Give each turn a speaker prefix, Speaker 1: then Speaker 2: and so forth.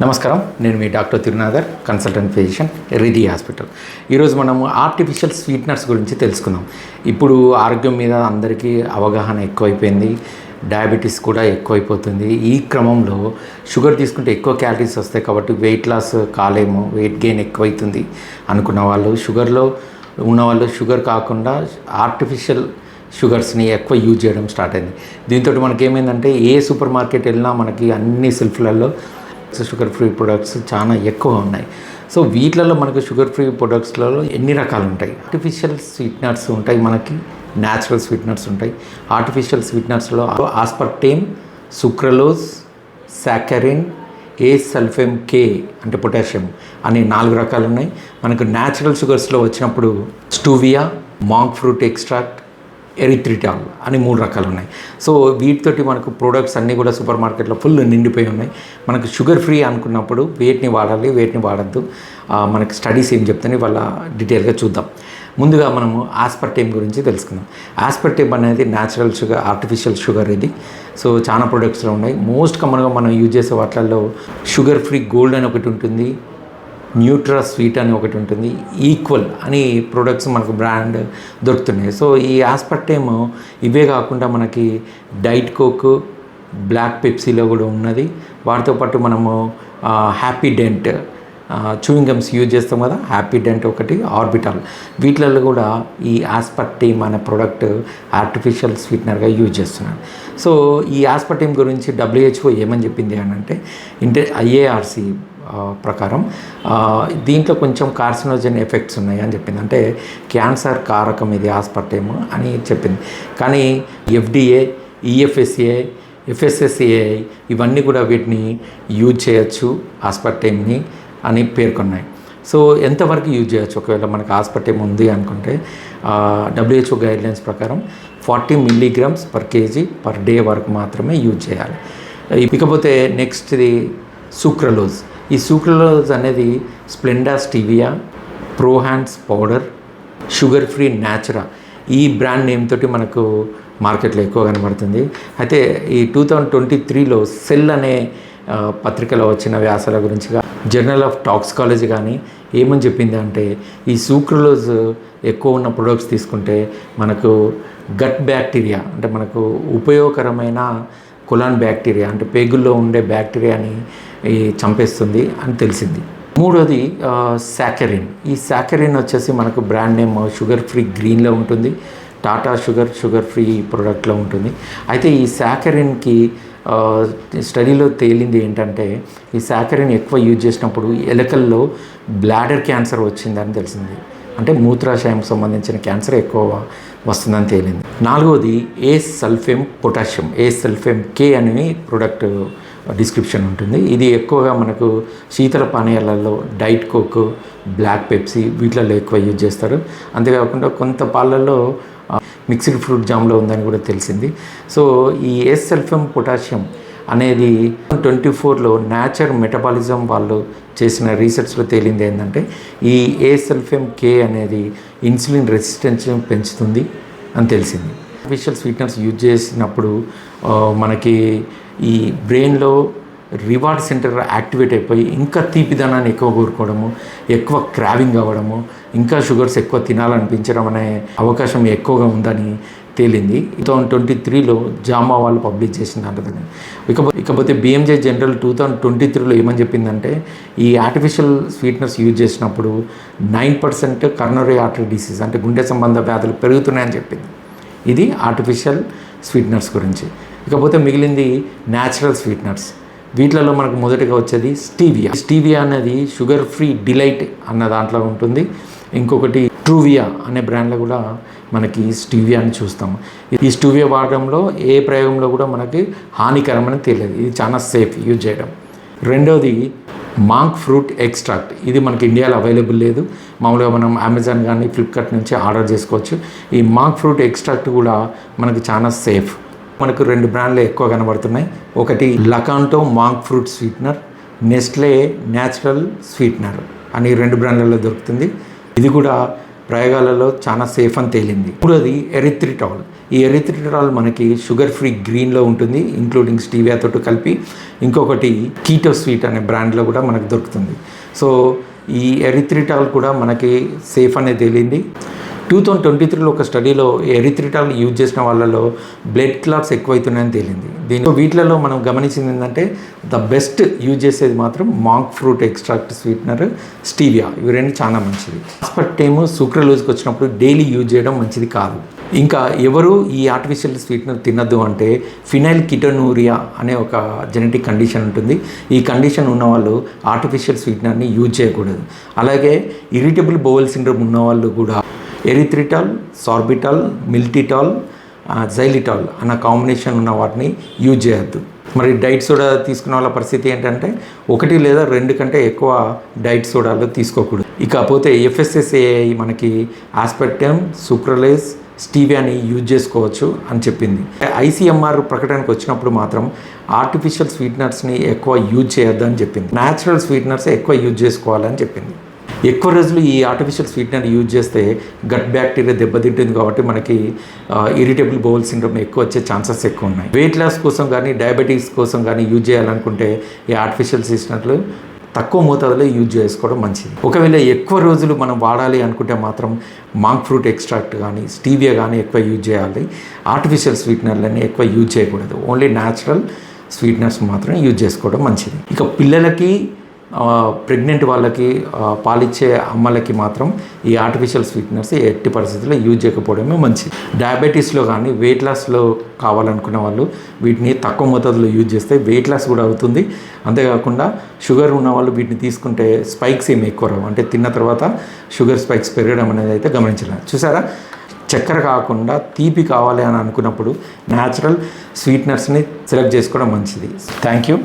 Speaker 1: నమస్కారం, నేను మీ doctor Tirunathar, consultant physician, Ridhi hospital. ఈరోజు మనము ఆర్టిఫిషియల్ స్వీట్నర్స్ గురించి తెలుసుకుందాం. ఇప్పుడు ఆరోగ్యం మీద అందరికీ అవగాహన ఎక్కువైపోయింది, డయాబెటీస్ కూడా ఎక్కువైపోతుంది. ఈ క్రమంలో షుగర్ తీసుకుంటే ఎక్కువ క్యాలరీస్ వస్తాయి కాబట్టి వెయిట్ లాస్ కాలేము, వెయిట్ గెయిన్ ఎక్కువైతుంది అనుకున్న వాళ్ళు, షుగర్లో ఉన్నవాళ్ళు షుగర్ కాకుండా ఆర్టిఫిషియల్ షుగర్స్ని ఎక్కువ యూజ్ చేయడం స్టార్ట్ అయింది. దీంతో మనకి ఏమైందంటే ఏ సూపర్ మార్కెట్ వెళ్ళినా మనకి అన్ని సెల్ఫ్లలో షుగర్ ఫ్రీ ప్రొడక్ట్స్ చాలా ఎక్కువ ఉన్నాయి. సో వీటిలలో మనకు షుగర్ ఫ్రీ ప్రొడక్ట్స్లలో ఎన్ని రకాలు ఉంటాయి. ఆర్టిఫిషియల్ స్వీట్నర్స్ ఉంటాయి, మనకి న్యాచురల్ స్వీట్నర్స్ ఉంటాయి. ఆర్టిఫిషియల్ స్వీట్నర్స్లో ఆస్పర్టేమ్, సుక్రలోజ్, సాకరిన్, ఏ-సల్ఫేమ్ కే అంటే పొటాషియం అనే 4 రకాలు ఉన్నాయి. మనకు న్యాచురల్ షుగర్స్లో వచ్చినప్పుడు స్టూవియా, మాంక్ ఫ్రూట్ ఎక్స్ట్రాక్ట్, ఎరిథ్రిటాల్ అని 3 రకాలు ఉన్నాయి. సో వీటితోటి మనకు ప్రోడక్ట్స్ అన్నీ కూడా సూపర్ మార్కెట్లో ఫుల్ నిండిపోయి ఉన్నాయి. మనకు షుగర్ ఫ్రీ అనుకున్నప్పుడు వేటిని వాడాలి, వేటిని వాడద్దు, మనకి స్టడీస్ ఏం చెప్తాయి వాళ్ళ డీటెయిల్గా చూద్దాం. ముందుగా మనము ఆస్పర్టేమ్ గురించి తెలుసుకుందాం. ఆస్పర్టేమ్ అనేది న్యాచురల్ షుగర్, ఆర్టిఫిషియల్ షుగర్ ఇది. సో చాలా ప్రొడక్ట్స్లో ఉన్నాయి. మోస్ట్ కామన్గా మనం యూజ్ చేసే వాటిల్లో షుగర్ ఫ్రీ గోల్డ్ అని ఒకటి ఉంటుంది, న్యూట్రా స్వీట్ అని ఒకటి ఉంటుంది, ఈక్వల్ అని ప్రొడక్ట్స్ మనకు బ్రాండ్ దొరుకుతున్నాయి. సో ఈ ఆస్పర్టేమ్ ఇవే కాకుండా మనకి డైట్ కోక్, బ్లాక్ పెప్సీలో కూడా ఉన్నది. వాటితో పాటు మనము Happydent chewing gums use చేస్తాం కదా, హ్యాపీ డెంట్ ఒకటి, ఆర్బిటాల్, వీటిలలో కూడా ఈ ఆస్పర్టేమ్ అనే ప్రోడక్ట్ ఆర్టిఫిషియల్ స్వీట్నర్గా యూజ్ చేస్తున్నారు. సో ఈ ఆస్పర్టేమ్ గురించి WHO ఏమని చెప్పింది అని అంటే IARC ప్రకారం దీంట్లో కొంచెం కార్సినోజన్ ఎఫెక్ట్స్ ఉన్నాయి అని చెప్పింది. అంటే క్యాన్సర్ కారకం ఇది ఆస్పర్టేమ్ అని చెప్పింది. కానీ FDA, EFSA, FSSAI ఇవన్నీ కూడా వీటిని యూజ్ చేయొచ్చు ఆస్పర్టేమ్ని అని పేర్కొన్నాయి. సో ఎంతవరకు యూజ్ చేయొచ్చు ఒకవేళ మనకు ఆస్పర్టేమ్ ఉంది అనుకుంటే WHO గైడ్లైన్స్ ప్రకారం 40 mg per kg per day వరకు మాత్రమే యూజ్ చేయాలి. ఇకపోతే నెక్స్ట్ది సూక్రలోజ్. ఈ సూక్రలోజ్ అనేది Splenda stevia, Prohance powder, sugar free Natura ఈ బ్రాండ్ నేమ్ తోటి మనకు మార్కెట్లో ఎక్కువ కనబడుతుంది. అయితే ఈ 2023లో సెల్ అనే పత్రికలో వచ్చిన వ్యాసాల గురించి జర్నల్ ఆఫ్ టాక్సికాలజీ కానీ ఏమని చెప్పింది అంటే ఈ సూక్రలోజ్ ఎక్కువ ఉన్న ప్రొడక్ట్స్ తీసుకుంటే మనకు గట్ బ్యాక్టీరియా అంటే మనకు ఉపయోగకరమైన కొలాన్ బ్యాక్టీరియా అంటే పేగుల్లో ఉండే బ్యాక్టీరియాని చంపేస్తుంది అని తెలిసింది. మూడోది సాకరిన్. ఈ సాకరిన్ వచ్చేసి మనకు బ్రాండ్ నేమ్ షుగర్ ఫ్రీ గ్రీన్లో ఉంటుంది, టాటా షుగర్ ఫ్రీ ప్రోడక్ట్లో ఉంటుంది. అయితే ఈ సాకరిన్కి స్టడీలో తేలింది ఏంటంటే ఈ సాకరిన్ ఎక్కువ యూజ్ చేసినప్పుడు ఎలుకల్లో బ్లాడర్ క్యాన్సర్ వచ్చిందని తెలిసింది. అంటే మూత్రాశయం సంబంధించిన క్యాన్సర్ ఎక్కువ వస్తుందని తేలింది. నాలుగోది ఏ-సల్ఫేమ్ పొటాషియం, ఏ-సల్ఫేమ్ కే అనే ప్రోడక్ట్ డిస్క్రిప్షన్ ఉంటుంది. ఇది ఎక్కువగా మనకు శీతల పానీయాలలో డైట్ కోక్, బ్లాక్ పెప్సీ వీటిలలో ఎక్కువ యూజ్ చేస్తారు. అంతేకాకుండా కొంత పాలల్లో మిక్స్డ్ ఫ్రూట్ జామ్లో ఉందని కూడా తెలిసింది. సో ఈ ఏ-సల్ఫేమ్ పొటాషియం అనేది 2024లో నేచర్ మెటబాలిజం వాళ్ళు చేసిన రీసెర్చ్లో తేలింది ఏంటంటే ఈ ఏ-సల్ఫేమ్ కే అనేది ఇన్సులిన్ రెసిస్టెన్స్ పెంచుతుంది అని తెలిసింది. ఆర్టిఫిషియల్ స్వీట్నర్స్ యూజ్ చేసినప్పుడు మనకి ఈ బ్రెయిన్లో రివార్డ్ సెంటర్ యాక్టివేట్ అయిపోయి ఇంకా తీపిదనాన్ని ఎక్కువ కోరుకోవడము, ఎక్కువ క్రావింగ్ అవ్వడము, ఇంకా షుగర్స్ ఎక్కువ తినాలనిపించడం అనే అవకాశం ఎక్కువగా ఉందని తేలింది. 2023లో జామా వాళ్ళు పబ్లిష్ చేసింది అంటది. ఇకపోతే BMJ జనరల్ 2023లో ఏమని చెప్పిందంటే ఈ ఆర్టిఫిషియల్ స్వీట్నర్స్ యూజ్ చేసినప్పుడు 9% కరోనరీ ఆర్టరీ డిసీజ్ అంటే గుండె సంబంధ వ్యాధులు పెరుగుతున్నాయని చెప్పింది. ఇది ఆర్టిఫిషియల్ స్వీట్నర్స్ గురించి. ఇకపోతే మిగిలింది న్యాచురల్ స్వీట్నర్స్. వీటిలలో మనకు మొదటిగా వచ్చేది స్టీవియా. స్టీవియా అనేది షుగర్ ఫ్రీ డిలైట్ అన్న దాంట్లో ఉంటుంది. ఇంకొకటి ట్రూవియా అనే బ్రాండ్లో కూడా మనకి స్టీవియా అని చూస్తాము. ఈ స్టీవియా వాడడంలో ఏ ప్రయోగంలో కూడా మనకి హానికరమని తెలియదు. ఇది చాలా సేఫ్ యూజ్ చేయడం. రెండవది మాంక్ ఫ్రూట్ ఎక్స్ట్రాక్ట్. ఇది మనకి ఇండియాలో అవైలబుల్ లేదు. మామూలుగా మనం అమెజాన్ కానీ ఫ్లిప్కార్ట్ నుంచి ఆర్డర్ చేసుకోవచ్చు. ఈ మాంక్ ఫ్రూట్ ఎక్స్ట్రాక్ట్ కూడా మనకి చాలా సేఫ్. మనకు 2 బ్రాండ్లు ఎక్కువ కనబడుతున్నాయి. ఒకటి Lakanto monk fruit sweetener, Nestle natural sweetener అని 2 బ్రాండ్లలో దొరుకుతుంది. ఇది కూడా ప్రయోగాలలో చాలా సేఫ్ అని తేలింది. మూడోది ఎరిథ్రిటాల్. ఈ ఎరిథ్రిటాల్ మనకి షుగర్ ఫ్రీ గ్రీన్లో ఉంటుంది, ఇంక్లూడింగ్ స్టీవియాతో కలిపి. ఇంకొకటి కీటో స్వీట్ అనే బ్రాండ్లో కూడా మనకు దొరుకుతుంది. సో ఈ ఎరిథ్రిటాల్ కూడా మనకి సేఫ్ అనేది తేలింది. 2023లో ఒక స్టడీలో ఎరిథ్రిటాల్ యూజ్ చేసిన వాళ్ళలో బ్లడ్ క్లాట్స్ ఎక్కువైతున్నాయని తేలింది. వీటిలలో మనం గమనించింది ఏంటంటే ద బెస్ట్ యూజ్ చేసేది మాత్రం monk fruit extract sweetener, stevia. ఇవి రెండు చాలా మంచిది. ఆస్పర్టేమ్ సుక్రలోజ్కి వచ్చినప్పుడు డైలీ యూజ్ చేయడం మంచిది కాదు. ఇంకా ఎవరు ఈ ఆర్టిఫిషియల్ స్వీట్నర్ తినద్దు అంటే ఫినైల్ కిటోనూరియా అనే ఒక జెనెటిక్ కండిషన్ ఉంటుంది. ఈ కండిషన్ ఉన్నవాళ్ళు ఆర్టిఫిషియల్ స్వీట్నర్ని యూజ్ చేయకూడదు. అలాగే ఇరిటబుల్ బౌల్ సిండ్రోమ్ ఉన్నవాళ్ళు కూడా ఎరిథ్రిటాల్, సార్బిటాల్, మిల్టిటాల్, జైలిటాల్ అన్న కాంబినేషన్ ఉన్న వాటిని యూజ్ చేయొద్దు. మరి డైట్ సోడా తీసుకున్న వాళ్ళ పరిస్థితి ఏంటంటే 1 లేదా 2 కంటే ఎక్కువ డైట్ సోడాలు తీసుకోకూడదు. ఇకపోతే FSSAI మనకి ఆస్పర్టేమ్, సుక్రలేజ్, స్టీవియాని యూజ్ చేసుకోవచ్చు అని చెప్పింది. ICMR ప్రకటనకు వచ్చినప్పుడు మాత్రం ఆర్టిఫిషియల్ స్వీట్నర్స్ని ఎక్కువ యూజ్ చేయొద్దని చెప్పింది. న్యాచురల్ స్వీట్నర్స్ ఎక్కువ యూజ్ చేసుకోవాలని చెప్పింది. ఎక్కువ రోజులు ఈ ఆర్టిఫిషియల్ స్వీట్నర్ యూజ్ చేస్తే గట్ బ్యాక్టీరియా దెబ్బతింటుంది కాబట్టి మనకి ఇరిటబుల్ బౌల్ సిండ్రోమ్ ఎక్కువ వచ్చే ఛాన్సెస్ ఎక్కువ ఉన్నాయి. వెయిట్ లాస్ కోసం కానీ డయాబెటీస్ కోసం కానీ యూజ్ చేయాలనుకుంటే ఈ ఆర్టిఫిషియల్ స్వీట్నర్లు తక్కువ మోతాదులో యూజ్ చేసుకోవడం మంచిది. ఒకవేళ ఎక్కువ రోజులు మనం వాడాలి అనుకుంటే మాత్రం మాంక్ ఫ్రూట్ ఎక్స్ట్రాక్ట్ కానీ స్టీవియా కానీ ఎక్కువ యూజ్ చేయాలి. ఆర్టిఫిషియల్ స్వీట్నర్లని ఎక్కువ యూజ్ చేయకూడదు. ఓన్లీ న్యాచురల్ స్వీట్నర్స్ మాత్రం యూజ్ చేసుకోవడం మంచిది. ఇక పిల్లలకి, ప్రెగ్నెంట్ వాళ్ళకి, పాలిచ్చే అమ్మలకి మాత్రం ఈ ఆర్టిఫిషియల్ స్వీట్నర్స్ ఎట్టి పరిస్థితుల్లో యూజ్ చేయకపోవడమే మంచిది. డయాబెటీస్లో కానీ వెయిట్ లాస్లో కావాలనుకున్న వాళ్ళు వీటిని తక్కువ మోతాదులో యూజ్ చేస్తే వెయిట్ లాస్ కూడా అవుతుంది. అంతేకాకుండా షుగర్ ఉన్న వాళ్ళు వీటిని తీసుకుంటే స్పైక్స్ ఏమి ఎక్కువ రావు. అంటే తిన్న తర్వాత షుగర్ స్పైక్స్ పెరగడం అనేది అయితే గమనించలేదు. చూసారా, చక్కెర కాకుండా తీపి కావాలి అని అనుకున్నప్పుడు న్యాచురల్ స్వీట్నర్స్ని సెలెక్ట్ చేసుకోవడం మంచిది. Thank you.